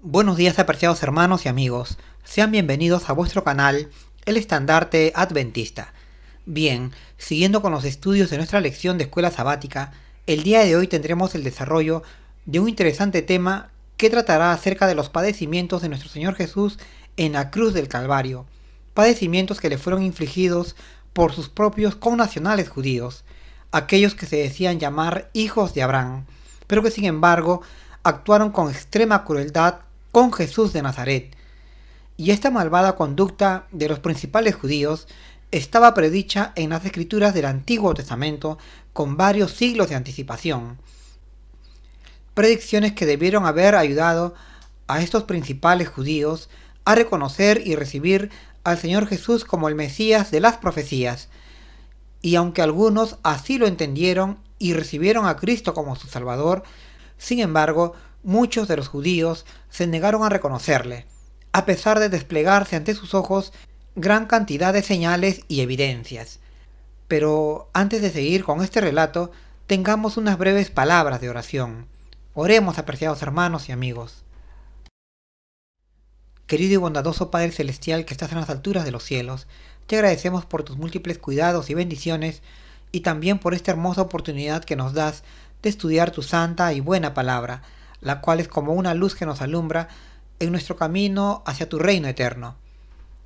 Buenos días, apreciados hermanos y amigos. Sean bienvenidos a vuestro canal, El Estandarte Adventista. Bien, siguiendo con los estudios de nuestra lección de escuela sabática, el día de hoy tendremos el desarrollo de un interesante tema que tratará acerca de los padecimientos de nuestro Señor Jesús en la cruz del Calvario, padecimientos que le fueron infligidos por sus propios connacionales judíos, aquellos que se decían llamar hijos de Abraham, pero que sin embargo actuaron con extrema crueldad con Jesús de Nazaret. Y esta malvada conducta de los principales judíos estaba predicha en las escrituras del Antiguo Testamento con varios siglos de anticipación. Predicciones que debieron haber ayudado a estos principales judíos a reconocer y recibir al Señor Jesús como el Mesías de las profecías. Y aunque algunos así lo entendieron y recibieron a Cristo como su Salvador, sin embargo, muchos de los judíos se negaron a reconocerle, a pesar de desplegarse ante sus ojos gran cantidad de señales y evidencias. Pero antes de seguir con este relato, tengamos unas breves palabras de oración. Oremos, apreciados hermanos y amigos. Querido y bondadoso Padre Celestial que estás en las alturas de los cielos, te agradecemos por tus múltiples cuidados y bendiciones y también por esta hermosa oportunidad que nos das de estudiar tu santa y buena palabra, la cual es como una luz que nos alumbra en nuestro camino hacia tu reino eterno.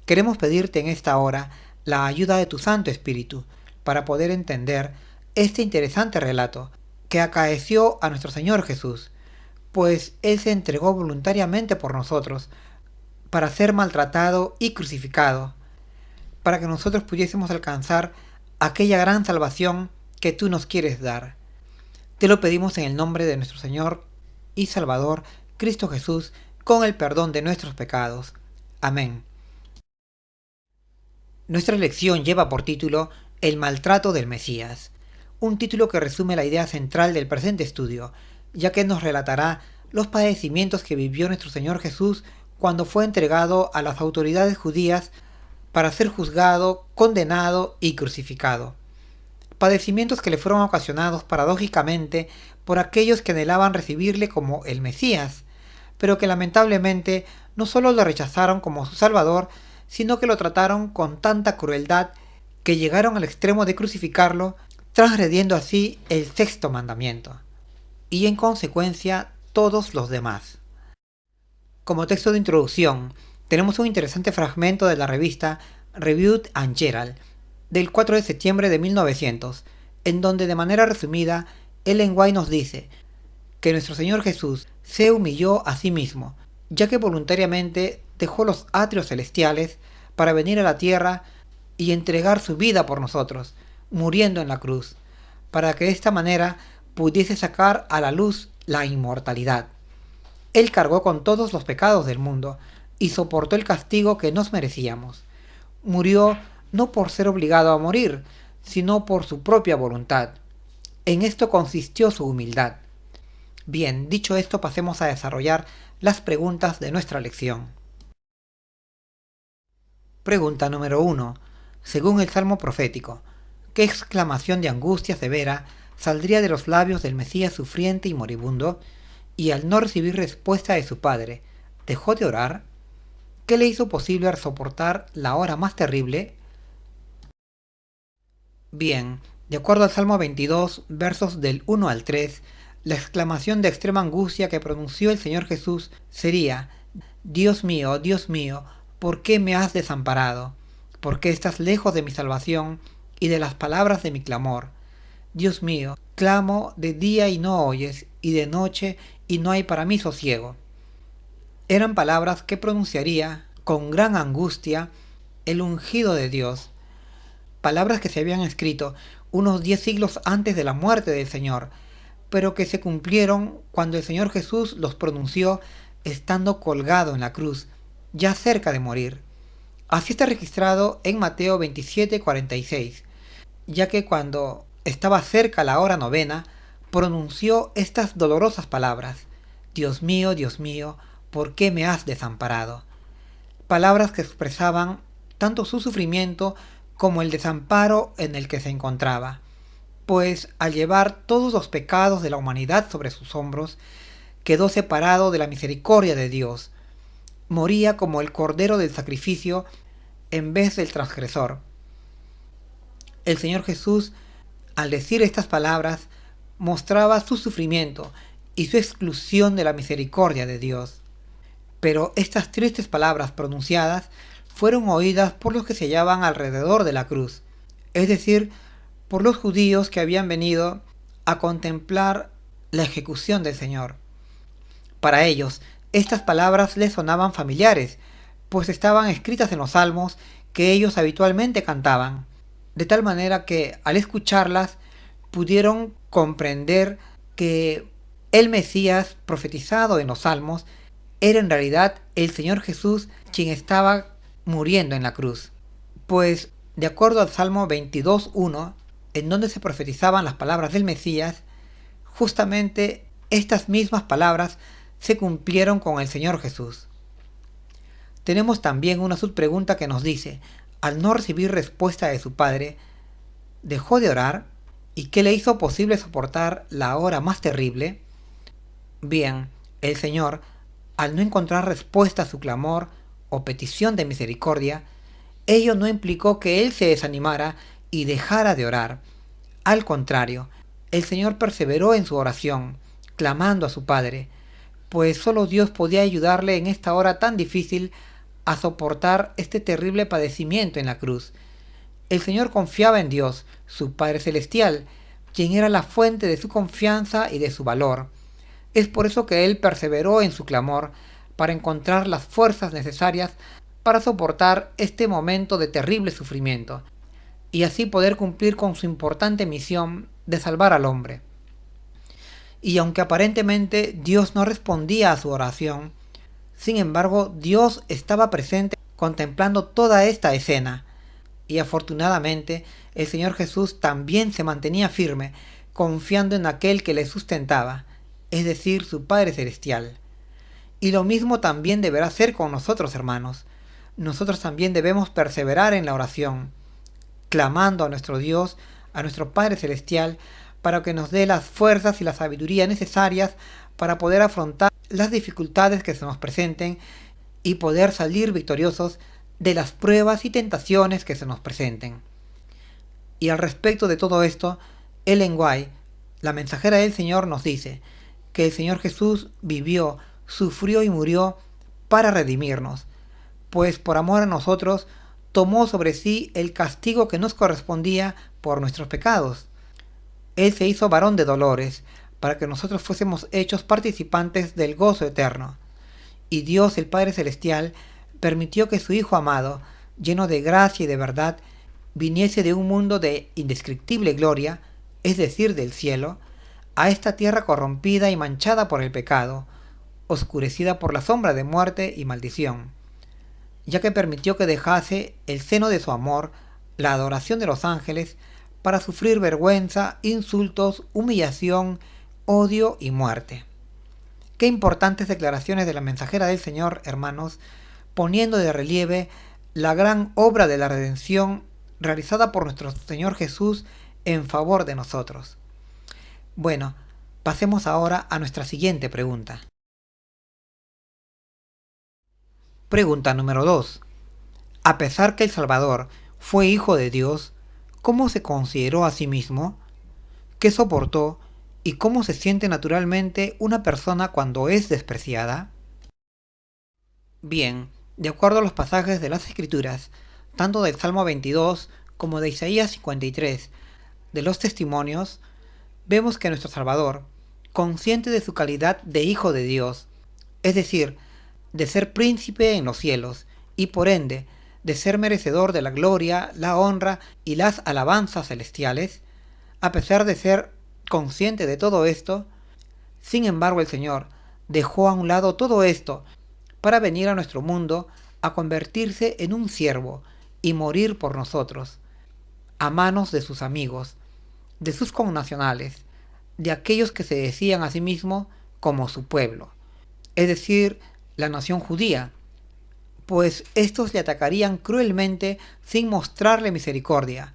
Queremos pedirte en esta hora la ayuda de tu Santo Espíritu para poder entender este interesante relato que acaeció a nuestro Señor Jesús, pues Él se entregó voluntariamente por nosotros para ser maltratado y crucificado, para que nosotros pudiésemos alcanzar aquella gran salvación que tú nos quieres dar. Te lo pedimos en el nombre de nuestro Señor y Salvador, Cristo Jesús, con el perdón de nuestros pecados. Amén. Nuestra lección lleva por título El maltrato del Mesías, un título que resume la idea central del presente estudio, ya que nos relatará los padecimientos que vivió nuestro Señor Jesús cuando fue entregado a las autoridades judías para ser juzgado, condenado y crucificado. Padecimientos que le fueron ocasionados paradójicamente por aquellos que anhelaban recibirle como el Mesías, pero que lamentablemente no solo lo rechazaron como su Salvador, sino que lo trataron con tanta crueldad que llegaron al extremo de crucificarlo, transgrediendo así el sexto mandamiento, y en consecuencia todos los demás. Como texto de introducción, tenemos un interesante fragmento de la revista Reviewed and Herald, del 4 de septiembre de 1900, en donde de manera resumida Ellen White nos dice que nuestro Señor Jesús se humilló a sí mismo, ya que voluntariamente dejó los atrios celestiales para venir a la tierra y entregar su vida por nosotros, muriendo en la cruz, para que de esta manera pudiese sacar a la luz la inmortalidad. Él cargó con todos los pecados del mundo y soportó el castigo que nos merecíamos. Murió no por ser obligado a morir, sino por su propia voluntad. En esto consistió su humildad. Bien, dicho esto, pasemos a desarrollar las preguntas de nuestra lección. Pregunta número 1. Según el Salmo profético, ¿qué exclamación de angustia severa saldría de los labios del Mesías sufriente y moribundo? Y al no recibir respuesta de su padre, ¿dejó de orar? ¿Qué le hizo posible soportar la hora más terrible? Bien, de acuerdo al Salmo 22, versos del 1 al 3, la exclamación de extrema angustia que pronunció el Señor Jesús sería: Dios mío, ¿por qué me has desamparado? ¿Por qué estás lejos de mi salvación y de las palabras de mi clamor? Dios mío, clamo de día y no oyes, y de noche y no hay para mí sosiego. Eran palabras que pronunciaría con gran angustia el ungido de Dios, palabras que se habían escrito unos 10 siglos antes de la muerte del Señor, pero que se cumplieron cuando el Señor Jesús los pronunció estando colgado en la cruz, ya cerca de morir. Así está registrado en Mateo 27:46, ya que cuando estaba cerca la hora novena, pronunció estas dolorosas palabras: Dios mío, ¿por qué me has desamparado? Palabras que expresaban tanto su sufrimiento como el desamparo en el que se encontraba, pues al llevar todos los pecados de la humanidad sobre sus hombros, quedó separado de la misericordia de Dios. Moría como el cordero del sacrificio en vez del transgresor. El Señor Jesús, al decir estas palabras, mostraba su sufrimiento y su exclusión de la misericordia de Dios. Pero estas tristes palabras pronunciadas fueron oídas por los que se hallaban alrededor de la cruz, es decir, por los judíos que habían venido a contemplar la ejecución del Señor. Para ellos, estas palabras les sonaban familiares, pues estaban escritas en los salmos que ellos habitualmente cantaban, de tal manera que al escucharlas pudieron comprender que el Mesías profetizado en los salmos era en realidad el Señor Jesús quien estaba muriendo en la cruz. Pues, de acuerdo al Salmo 22.1, en donde se profetizaban las palabras del Mesías, justamente estas mismas palabras se cumplieron con el Señor Jesús. Tenemos también una subpregunta que nos dice, al no recibir respuesta de su Padre, ¿dejó de orar? ¿Y qué le hizo posible soportar la hora más terrible? Bien, el Señor, al no encontrar respuesta a su clamor o petición de misericordia, ello no implicó que Él se desanimara y dejara de orar. Al contrario, el Señor perseveró en su oración, clamando a su Padre, pues solo Dios podía ayudarle en esta hora tan difícil a soportar este terrible padecimiento en la cruz. El Señor confiaba en Dios, su Padre Celestial, quien era la fuente de su confianza y de su valor. Es por eso que Él perseveró en su clamor, para encontrar las fuerzas necesarias para soportar este momento de terrible sufrimiento, y así poder cumplir con su importante misión de salvar al hombre. Y aunque aparentemente Dios no respondía a su oración, sin embargo Dios estaba presente contemplando toda esta escena, y afortunadamente el Señor Jesús también se mantenía firme, confiando en aquel que le sustentaba, es decir, su Padre Celestial. Y lo mismo también deberá ser con nosotros, hermanos. Nosotros también debemos perseverar en la oración, clamando a nuestro Dios, a nuestro Padre Celestial, para que nos dé las fuerzas y la sabiduría necesarias para poder afrontar las dificultades que se nos presenten y poder salir victoriosos de las pruebas y tentaciones que se nos presenten. Y al respecto de todo esto, Ellen White, la mensajera del Señor, nos dice que el Señor Jesús vivió, sufrió y murió para redimirnos, pues por amor a nosotros tomó sobre sí el castigo que nos correspondía por nuestros pecados. Él se hizo varón de dolores, para que nosotros fuésemos hechos participantes del gozo eterno. Y Dios, el Padre Celestial, permitió que su Hijo amado, lleno de gracia y de verdad, viniese de un mundo de indescriptible gloria, es decir, del cielo, a esta tierra corrompida y manchada por el pecado, oscurecida por la sombra de muerte y maldición, ya que permitió que dejase el seno de su amor, la adoración de los ángeles, para sufrir vergüenza, insultos, humillación, odio y muerte. Qué importantes declaraciones de la mensajera del Señor, hermanos, poniendo de relieve la gran obra de la redención realizada por nuestro Señor Jesús en favor de nosotros. Bueno, pasemos ahora a nuestra siguiente pregunta. Pregunta número 2. A pesar que el Salvador fue Hijo de Dios, ¿cómo se consideró a sí mismo? ¿Qué soportó? ¿Y cómo se siente naturalmente una persona cuando es despreciada? Bien, de acuerdo a los pasajes de las Escrituras, tanto del Salmo 22 como de Isaías 53, de los testimonios, vemos que nuestro Salvador, consciente de su calidad de Hijo de Dios, es decir, de ser príncipe en los cielos, y por ende, de ser merecedor de la gloria, la honra y las alabanzas celestiales, a pesar de ser consciente de todo esto, sin embargo el Señor dejó a un lado todo esto para venir a nuestro mundo a convertirse en un siervo y morir por nosotros, a manos de sus amigos, de sus connacionales, de aquellos que se decían a sí mismos como su pueblo, es decir, la nación judía, pues estos le atacarían cruelmente sin mostrarle misericordia,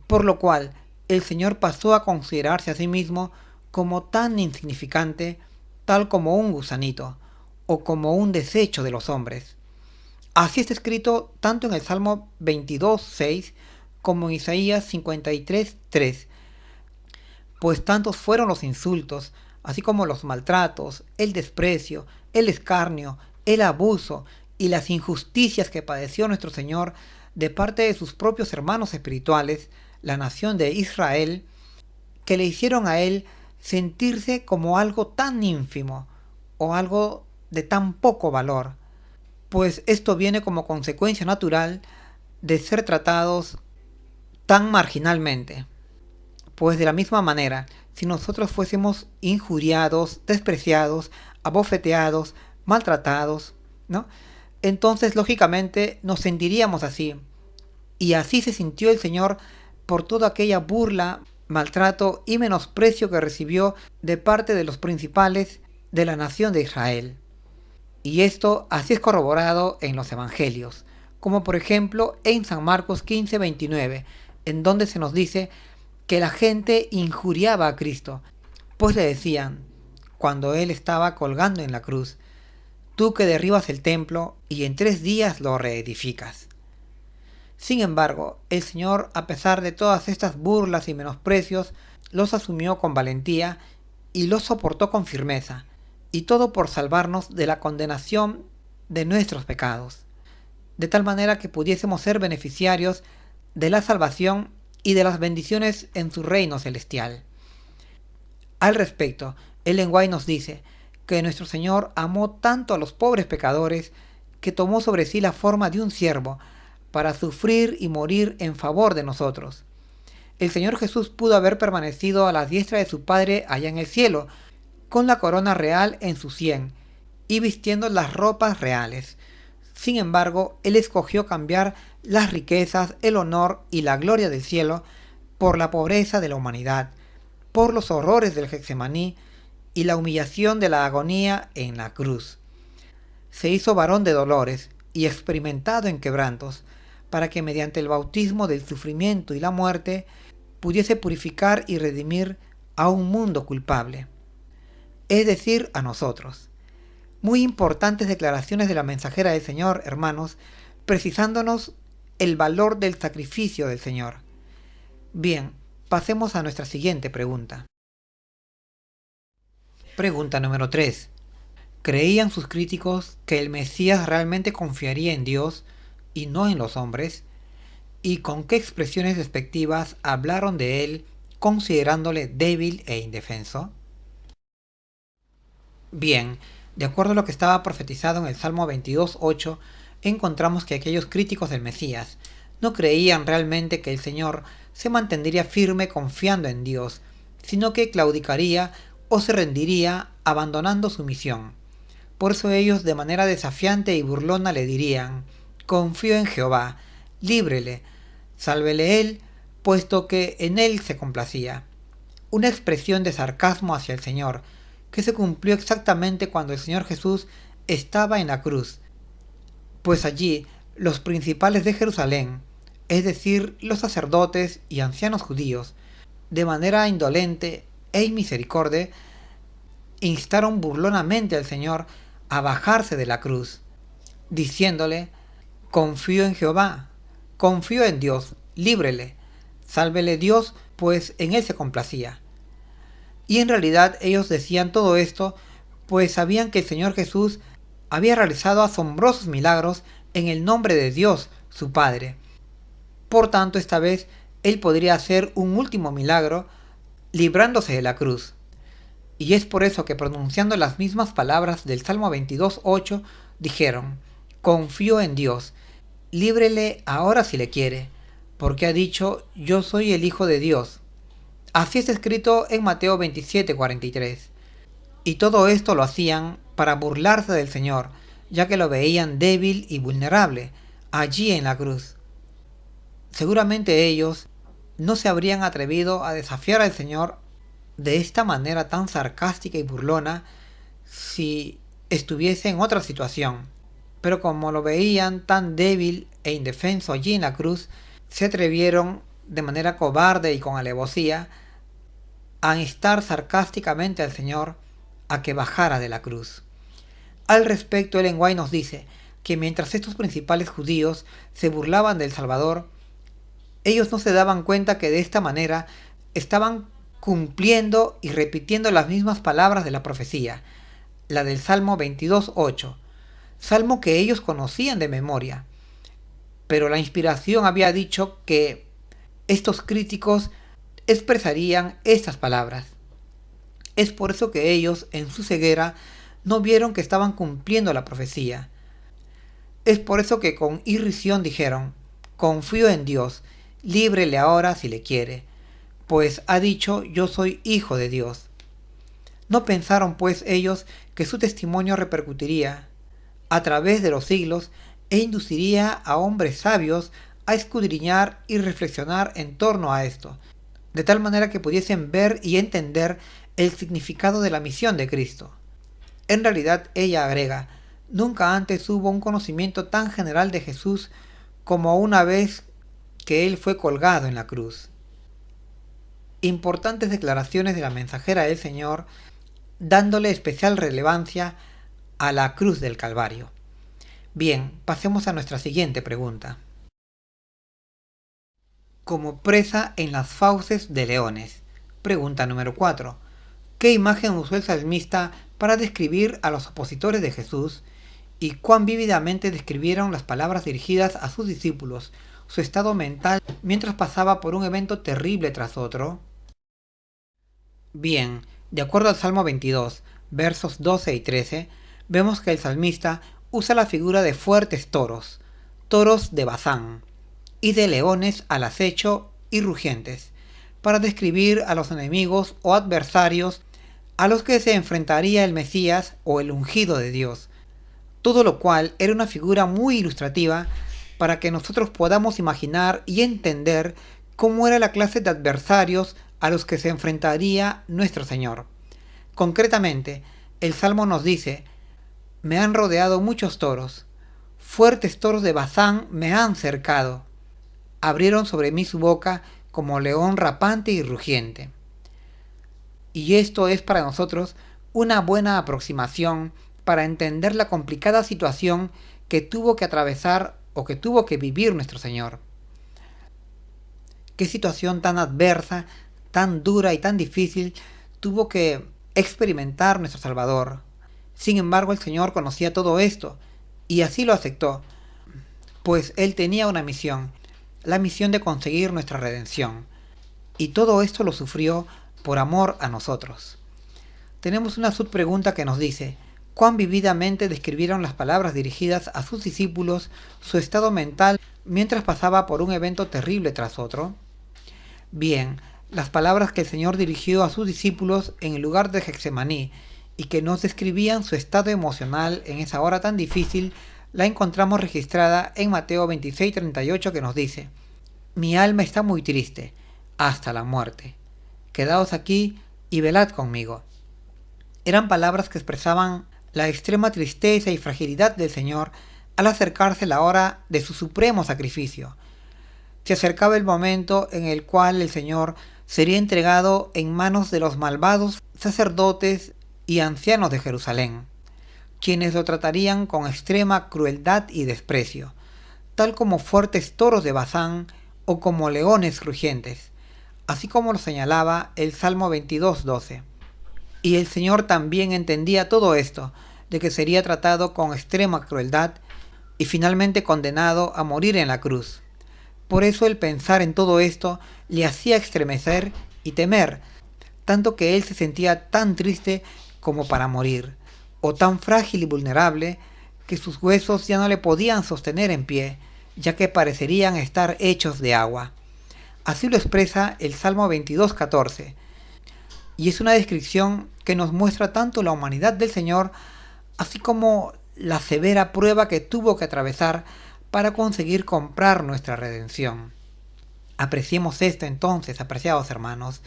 por lo cual el Señor pasó a considerarse a sí mismo como tan insignificante tal como un gusanito, o como un desecho de los hombres. Así está escrito tanto en el Salmo 22:6 como en Isaías 53:3, pues tantos fueron los insultos, así como los maltratos, el desprecio, el escarnio, el abuso y las injusticias que padeció nuestro Señor de parte de sus propios hermanos espirituales, la nación de Israel, que le hicieron a él sentirse como algo tan ínfimo o algo de tan poco valor, pues esto viene como consecuencia natural de ser tratados tan marginalmente. Pues de la misma manera, si nosotros fuésemos injuriados, despreciados, abofeteados, maltratados, ¿no? Entonces lógicamente nos sentiríamos así. Y así se sintió el Señor por toda aquella burla, maltrato y menosprecio que recibió de parte de los principales de la nación de Israel. Y esto así es corroborado en los evangelios, como por ejemplo en San Marcos 15:29, en donde se nos dice que la gente injuriaba a Cristo, pues le decían, cuando él estaba colgando en la cruz, tú que derribas el templo y en 3 días lo reedificas. Sin embargo, el Señor, a pesar de todas estas burlas y menosprecios, los asumió con valentía y los soportó con firmeza, y todo por salvarnos de la condenación de nuestros pecados, de tal manera que pudiésemos ser beneficiarios de la salvación y de las bendiciones en su reino celestial. Al respecto, Ellen White nos dice que nuestro Señor amó tanto a los pobres pecadores que tomó sobre sí la forma de un siervo para sufrir y morir en favor de nosotros. El Señor Jesús pudo haber permanecido a la diestra de su Padre allá en el cielo, con la corona real en su sien y vistiendo las ropas reales. Sin embargo, Él escogió cambiar las riquezas, el honor y la gloria del cielo por la pobreza de la humanidad, por los horrores del Getsemaní y la humillación de la agonía en la cruz. Se hizo varón de dolores y experimentado en quebrantos, para que mediante el bautismo del sufrimiento y la muerte pudiese purificar y redimir a un mundo culpable, es decir, a nosotros. Muy importantes declaraciones de la mensajera del Señor, hermanos, precisándonos el valor del sacrificio del Señor. Bien, pasemos a nuestra siguiente pregunta. Pregunta número 3. ¿Creían sus críticos que el Mesías realmente confiaría en Dios y no en los hombres? ¿Y con qué expresiones despectivas hablaron de él, considerándole débil e indefenso? Bien, de acuerdo a lo que estaba profetizado en el Salmo 22:8, encontramos que aquellos críticos del Mesías no creían realmente que el Señor se mantendría firme confiando en Dios, sino que claudicaría o se rendiría abandonando su misión. Por eso ellos de manera desafiante y burlona le dirían, confío en Jehová, líbrele, sálvele él, puesto que en él se complacía. Una expresión de sarcasmo hacia el Señor, que se cumplió exactamente cuando el Señor Jesús estaba en la cruz, pues allí los principales de Jerusalén, es decir, los sacerdotes y ancianos judíos, de manera indolente e inmisericordia, instaron burlonamente al Señor a bajarse de la cruz, diciéndole, confío en Jehová, confío en Dios, líbrele, sálvele Dios, pues en él se complacía. Y en realidad ellos decían todo esto, pues sabían que el Señor Jesús había realizado asombrosos milagros en el nombre de Dios, su Padre. Por tanto, esta vez Él podría hacer un último milagro, librándose de la cruz. Y es por eso que pronunciando las mismas palabras del Salmo 22:8, dijeron, confío en Dios, líbrele ahora si le quiere, porque ha dicho, yo soy el Hijo de Dios. Así está escrito en Mateo 27:43. Y todo esto lo hacían para burlarse del Señor, ya que lo veían débil y vulnerable, allí en la cruz. Seguramente ellos no se habrían atrevido a desafiar al Señor de esta manera tan sarcástica y burlona si estuviese en otra situación. Pero como lo veían tan débil e indefenso allí en la cruz, se atrevieron de manera cobarde y con alevosía a instar sarcásticamente al Señor a que bajara de la cruz. Al respecto, Ellen White nos dice que mientras estos principales judíos se burlaban del Salvador, ellos no se daban cuenta que de esta manera estaban cumpliendo y repitiendo las mismas palabras de la profecía, la del Salmo 22:8, salmo que ellos conocían de memoria. Pero la inspiración había dicho que estos críticos expresarían estas palabras. Es por eso que ellos, en su ceguera, no vieron que estaban cumpliendo la profecía. Es por eso que con irrisión dijeron: confío en Dios, líbrele ahora si le quiere, pues ha dicho: yo soy hijo de Dios. No pensaron pues ellos que su testimonio repercutiría a través de los siglos e induciría a hombres sabios a escudriñar y reflexionar en torno a esto, de tal manera que pudiesen ver y entender el significado de la misión de Cristo. En realidad, ella agrega, nunca antes hubo un conocimiento tan general de Jesús como una vez que Él fue colgado en la cruz. Importantes declaraciones de la mensajera del Señor, dándole especial relevancia a la cruz del Calvario. Bien, pasemos a nuestra siguiente pregunta. Como presa en las fauces de leones. Pregunta número 4. ¿Qué imagen usó el salmista para describir a los opositores de Jesús y cuán vívidamente describieron las palabras dirigidas a sus discípulos, su estado mental mientras pasaba por un evento terrible tras otro? Bien, de acuerdo al Salmo 22, versos 12 y 13, vemos que el salmista usa la figura de fuertes toros, toros de Bazán, y de leones al acecho y rugientes, para describir a los enemigos o adversarios a los que se enfrentaría el Mesías o el ungido de Dios, todo lo cual era una figura muy ilustrativa para que nosotros podamos imaginar y entender cómo era la clase de adversarios a los que se enfrentaría nuestro Señor. Concretamente, el Salmo nos dice: me han rodeado muchos toros, fuertes toros de Bazán me han cercado, abrieron sobre mí su boca como león rapante y rugiente. Y esto es para nosotros una buena aproximación para entender la complicada situación que tuvo que atravesar o que tuvo que vivir nuestro Señor. Qué situación tan adversa, tan dura y tan difícil tuvo que experimentar nuestro Salvador. Sin embargo, el Señor conocía todo esto y así lo aceptó, pues Él tenía una misión, la misión de conseguir nuestra redención. Y todo esto lo sufrió por amor a nosotros. Tenemos una subpregunta que nos dice: ¿cuán vividamente describieron las palabras dirigidas a sus discípulos su estado mental mientras pasaba por un evento terrible tras otro? Bien, las palabras que el Señor dirigió a sus discípulos en el lugar de Getsemaní y que nos describían su estado emocional en esa hora tan difícil, la encontramos registrada en Mateo 26:38, que nos dice: mi alma está muy triste, hasta la muerte. Quedaos aquí y velad conmigo. Eran palabras que expresaban la extrema tristeza y fragilidad del Señor al acercarse la hora de su supremo sacrificio. Se acercaba el momento en el cual el Señor sería entregado en manos de los malvados sacerdotes y ancianos de Jerusalén, quienes lo tratarían con extrema crueldad y desprecio, tal como fuertes toros de Bazán o como leones rugientes, así como lo señalaba el Salmo 22:12. Y el Señor también entendía todo esto, de que sería tratado con extrema crueldad y finalmente condenado a morir en la cruz. Por eso el pensar en todo esto le hacía estremecer y temer, tanto que él se sentía tan triste como para morir, o tan frágil y vulnerable que sus huesos ya no le podían sostener en pie, ya que parecerían estar hechos de agua. Así lo expresa el Salmo 22:14, y es una descripción que nos muestra tanto la humanidad del Señor, así como la severa prueba que tuvo que atravesar para conseguir comprar nuestra redención. Apreciemos esto entonces, apreciados hermanos,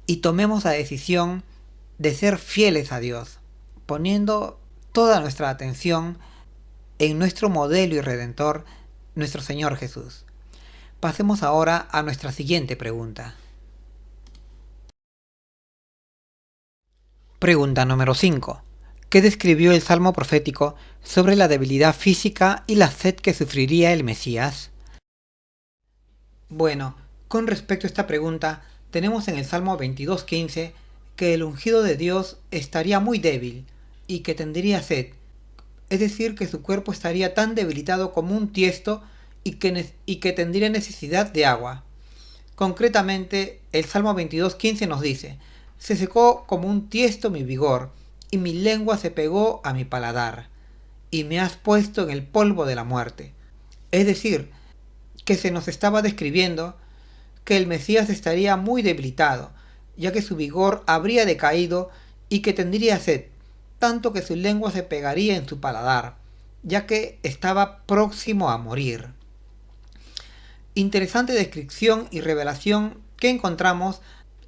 y tomemos la decisión de ser fieles a Dios, poniendo toda nuestra atención en nuestro modelo y redentor, nuestro Señor Jesús. Pasemos ahora a nuestra siguiente pregunta. Pregunta número 5. ¿Qué describió el Salmo profético sobre la debilidad física y la sed que sufriría el Mesías? Bueno, con respecto a esta pregunta, tenemos en el Salmo 22:15 que el ungido de Dios estaría muy débil y que tendría sed, es decir, que su cuerpo estaría tan debilitado como un tiesto y que tendría necesidad de agua. Concretamente, el Salmo 22:15 nos dice: se secó como un tiesto mi vigor, y mi lengua se pegó a mi paladar, y me has puesto en el polvo de la muerte. Es decir, que se nos estaba describiendo que el Mesías estaría muy debilitado, ya que su vigor habría decaído y que tendría sed, tanto que su lengua se pegaría en su paladar, ya que estaba próximo a morir. Interesante descripción y revelación que encontramos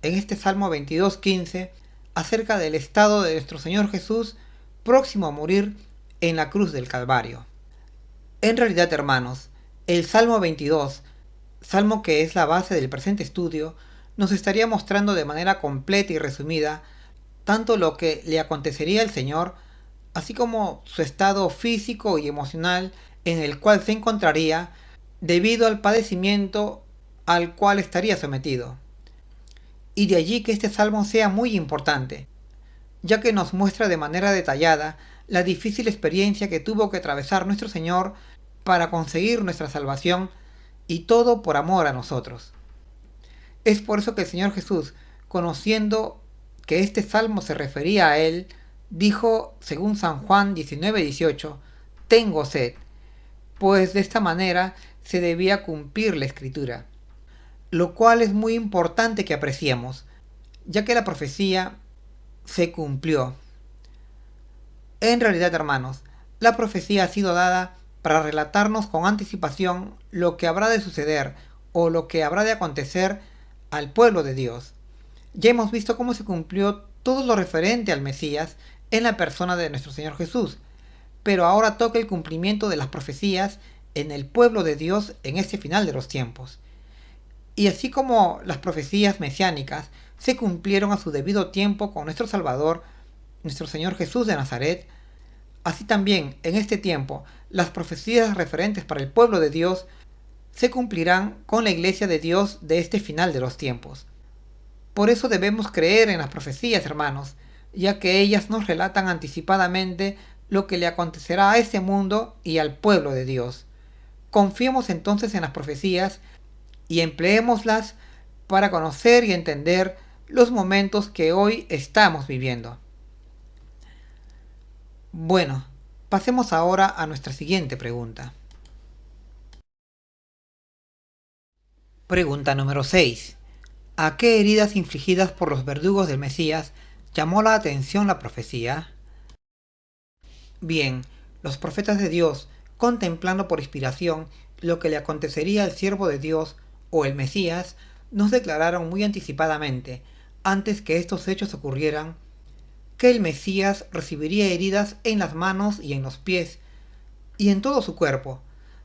en este Salmo 22:15 acerca del estado de nuestro Señor Jesús próximo a morir en la cruz del Calvario. En realidad, hermanos, el Salmo 22, salmo que es la base del presente estudio, nos estaría mostrando de manera completa y resumida tanto lo que le acontecería al Señor, así como su estado físico y emocional en el cual se encontraría debido al padecimiento al cual estaría sometido. Y de allí que este salmo sea muy importante, ya que nos muestra de manera detallada la difícil experiencia que tuvo que atravesar nuestro Señor para conseguir nuestra salvación, y todo por amor a nosotros. Es por eso que el Señor Jesús, conociendo que este salmo se refería a Él, dijo, según San Juan 19:18, tengo sed, pues de esta manera se debía cumplir la Escritura, lo cual es muy importante que apreciemos, ya que la profecía se cumplió. En realidad, hermanos, la profecía ha sido dada para relatarnos con anticipación lo que habrá de suceder o lo que habrá de acontecer al pueblo de Dios. Ya hemos visto cómo se cumplió todo lo referente al Mesías en la persona de nuestro Señor Jesús, pero ahora toca el cumplimiento de las profecías en el pueblo de Dios en este final de los tiempos. Y así como las profecías mesiánicas se cumplieron a su debido tiempo con nuestro Salvador, nuestro Señor Jesús de Nazaret, así también en este tiempo las profecías referentes para el pueblo de Dios se cumplirán con la iglesia de Dios de este final de los tiempos. Por eso debemos creer en las profecías, hermanos, ya que ellas nos relatan anticipadamente lo que le acontecerá a este mundo y al pueblo de Dios. Confiemos entonces en las profecías y empleémoslas para conocer y entender los momentos que hoy estamos viviendo. Bueno, pasemos ahora a nuestra siguiente pregunta. Pregunta número 6. ¿A qué heridas infligidas por los verdugos del Mesías llamó la atención la profecía? Bien, los profetas de Dios, contemplando por inspiración lo que le acontecería al siervo de Dios o el Mesías, nos declararon muy anticipadamente, antes que estos hechos ocurrieran, que el Mesías recibiría heridas en las manos y en los pies, y en todo su cuerpo,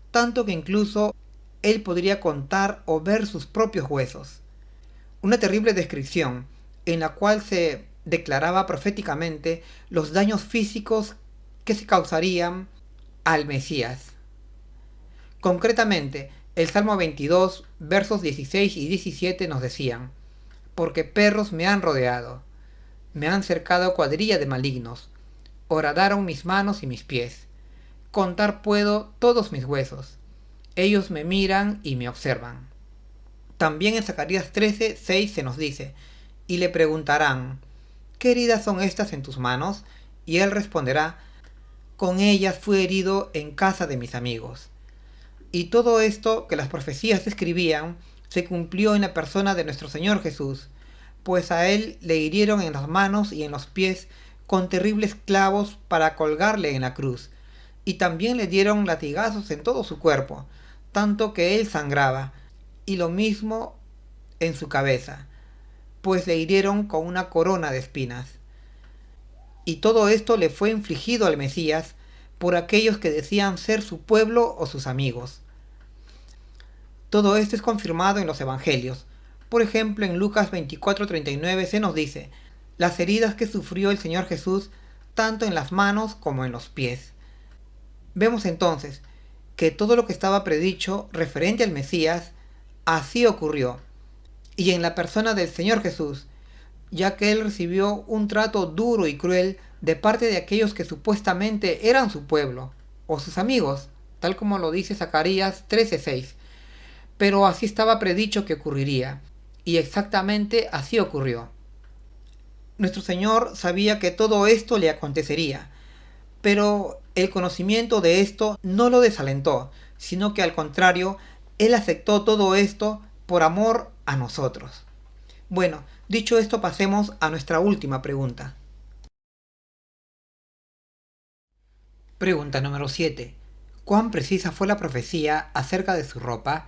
tanto que incluso él podría contar o ver sus propios huesos. Una terrible descripción, en la cual se declaraba proféticamente los daños físicos que se causarían al Mesías. Concretamente, el Salmo 22, versos 16 y 17 nos decían: porque perros me han rodeado, me han cercado cuadrilla de malignos, horadaron mis manos y mis pies. Contar puedo todos mis huesos, ellos me miran y me observan. También en Zacarías 13:6 se nos dice: y le preguntarán, ¿qué heridas son estas en tus manos? Y él responderá, con ellas fui herido en casa de mis amigos. Y todo esto que las profecías describían se cumplió en la persona de nuestro Señor Jesús, pues a él le hirieron en las manos y en los pies con terribles clavos para colgarle en la cruz, y también le dieron latigazos en todo su cuerpo, tanto que él sangraba, y lo mismo en su cabeza, pues le hirieron con una corona de espinas. Y todo esto le fue infligido al Mesías por aquellos que decían ser su pueblo o sus amigos. Todo esto es confirmado en los evangelios. Por ejemplo, en Lucas 24:39 se nos dice: las heridas que sufrió el Señor Jesús tanto en las manos como en los pies. Vemos entonces que todo lo que estaba predicho referente al Mesías así ocurrió, y en la persona del Señor Jesús, ya que él recibió un trato duro y cruel de parte de aquellos que supuestamente eran su pueblo o sus amigos, tal como lo dice Zacarías 13:6. Pero así estaba predicho que ocurriría, y exactamente así ocurrió. Nuestro Señor sabía que todo esto le acontecería, pero el conocimiento de esto no lo desalentó, sino que al contrario, Él aceptó todo esto por amor a nosotros. Bueno, dicho esto, pasemos a nuestra última pregunta. Pregunta número 7. ¿Cuán precisa fue la profecía acerca de su ropa?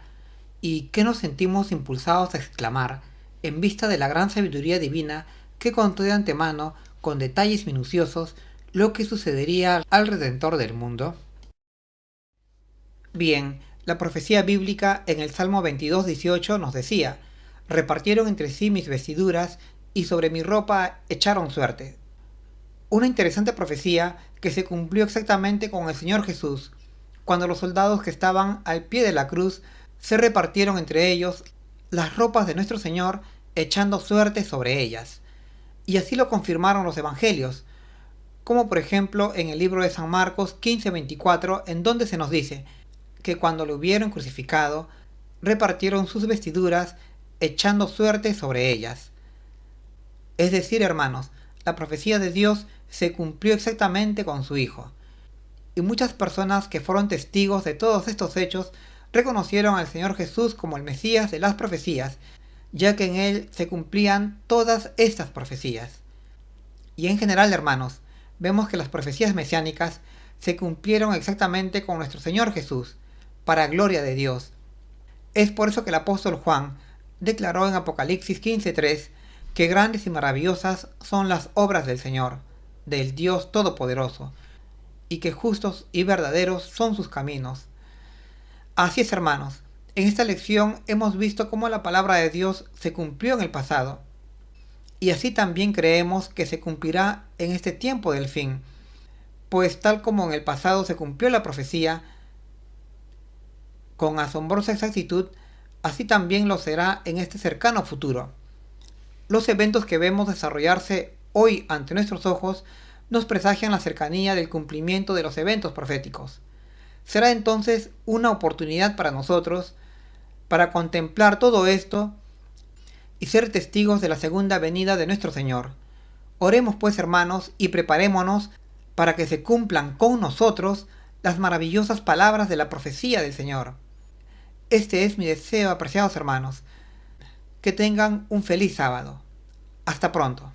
¿Y qué nos sentimos impulsados a exclamar en vista de la gran sabiduría divina que contó de antemano, con detalles minuciosos, lo que sucedería al Redentor del mundo? Bien, la profecía bíblica en el Salmo 22:18 nos decía: repartieron entre sí mis vestiduras y sobre mi ropa echaron suerte. Una interesante profecía que se cumplió exactamente con el Señor Jesús, cuando los soldados que estaban al pie de la cruz se repartieron entre ellos las ropas de nuestro Señor, echando suerte sobre ellas. Y así lo confirmaron los evangelios, como por ejemplo en el libro de San Marcos 15:24, en donde se nos dice que cuando lo hubieron crucificado, repartieron sus vestiduras, echando suerte sobre ellas. Es decir, hermanos, la profecía de Dios se cumplió exactamente con su Hijo. Y muchas personas que fueron testigos de todos estos hechos reconocieron al Señor Jesús como el Mesías de las profecías, ya que en Él se cumplían todas estas profecías. Y en general, hermanos, vemos que las profecías mesiánicas se cumplieron exactamente con nuestro Señor Jesús, para gloria de Dios. Es por eso que el apóstol Juan declaró en Apocalipsis 15:3 que grandes y maravillosas son las obras del Señor, del Dios Todopoderoso, y que justos y verdaderos son sus caminos. Así es, hermanos, en esta lección hemos visto cómo la palabra de Dios se cumplió en el pasado, y así también creemos que se cumplirá en este tiempo del fin, pues tal como en el pasado se cumplió la profecía con asombrosa exactitud, así también lo será en este cercano futuro. Los eventos que vemos desarrollarse hoy ante nuestros ojos nos presagian la cercanía del cumplimiento de los eventos proféticos. Será entonces una oportunidad para nosotros para contemplar todo esto y ser testigos de la segunda venida de nuestro Señor. Oremos pues, hermanos, y preparémonos para que se cumplan con nosotros las maravillosas palabras de la profecía del Señor. Este es mi deseo, apreciados hermanos. Que tengan un feliz sábado. Hasta pronto.